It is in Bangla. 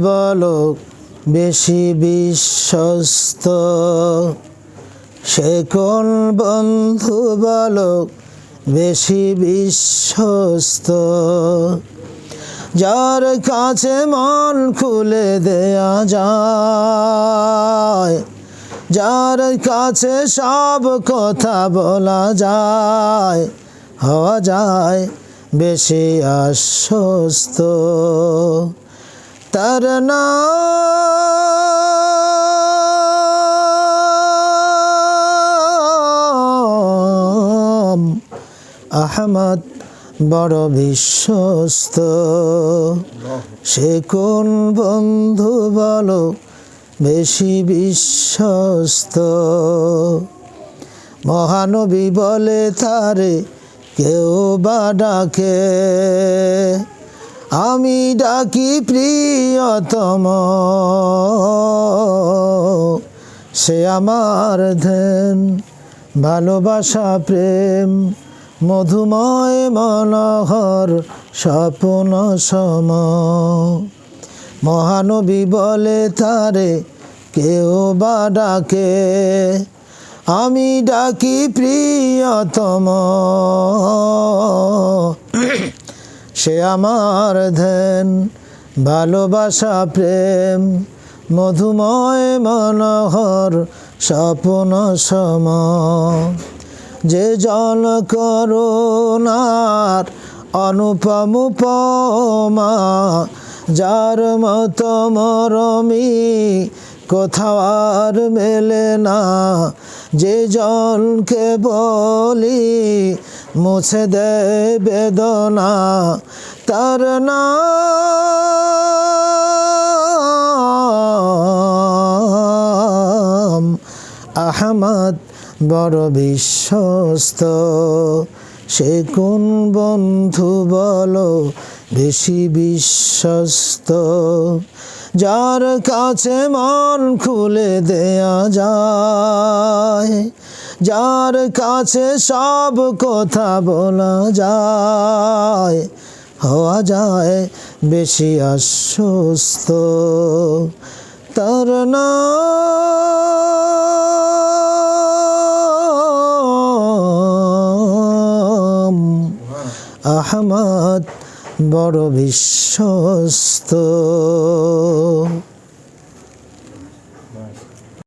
বলো বেশি বিশ্বস্ত? সে কোন বন্ধু বলো বেশি বিশ্বস্ত? যার কাছে মন খুলে দেয়া যায়, যার কাছে সব কথা বলা যায়, হওয়া যায় বেশি আশ্বস্ত। তার নাম আহমদ, বড় বিশ্বস্ত। সে কোন বন্ধু বলো বেশি বিশ্বস্ত? মহানবী বলে তারে কেউ বা ডাকে, আমি ডাকি প্রিয়তম। সে আমার ধ্যান, ভালোবাসা, প্রেম, মধুময় মনোহর স্বপ্ন সম। মহানবী বলে তারে কেউ বা ডাকে, আমি ডাকি প্রিয়তম। সে আমার ধ্যান, ভালোবাসা, প্রেম, মধুময় মনোহর স্বপ্ন সম। যে জন করুণার অনুপম উপমা, যার মতো মরমি কোথাও আর মেলে না। যে জনকে বলি মুছে দেয় বেদনা, তার নাম আহমদ, বড় বিশ্বস্ত। সে কোন বন্ধু বলো বেশি বিশ্বস্ত? যার কাছে মন খুলে দেয়া যায়, যার কাছে সব কথা বলা যায়, হওয়া যায় বেশি আশ্বস্ত। তার নাম আহমদ, বড় বিশ্বস্ত।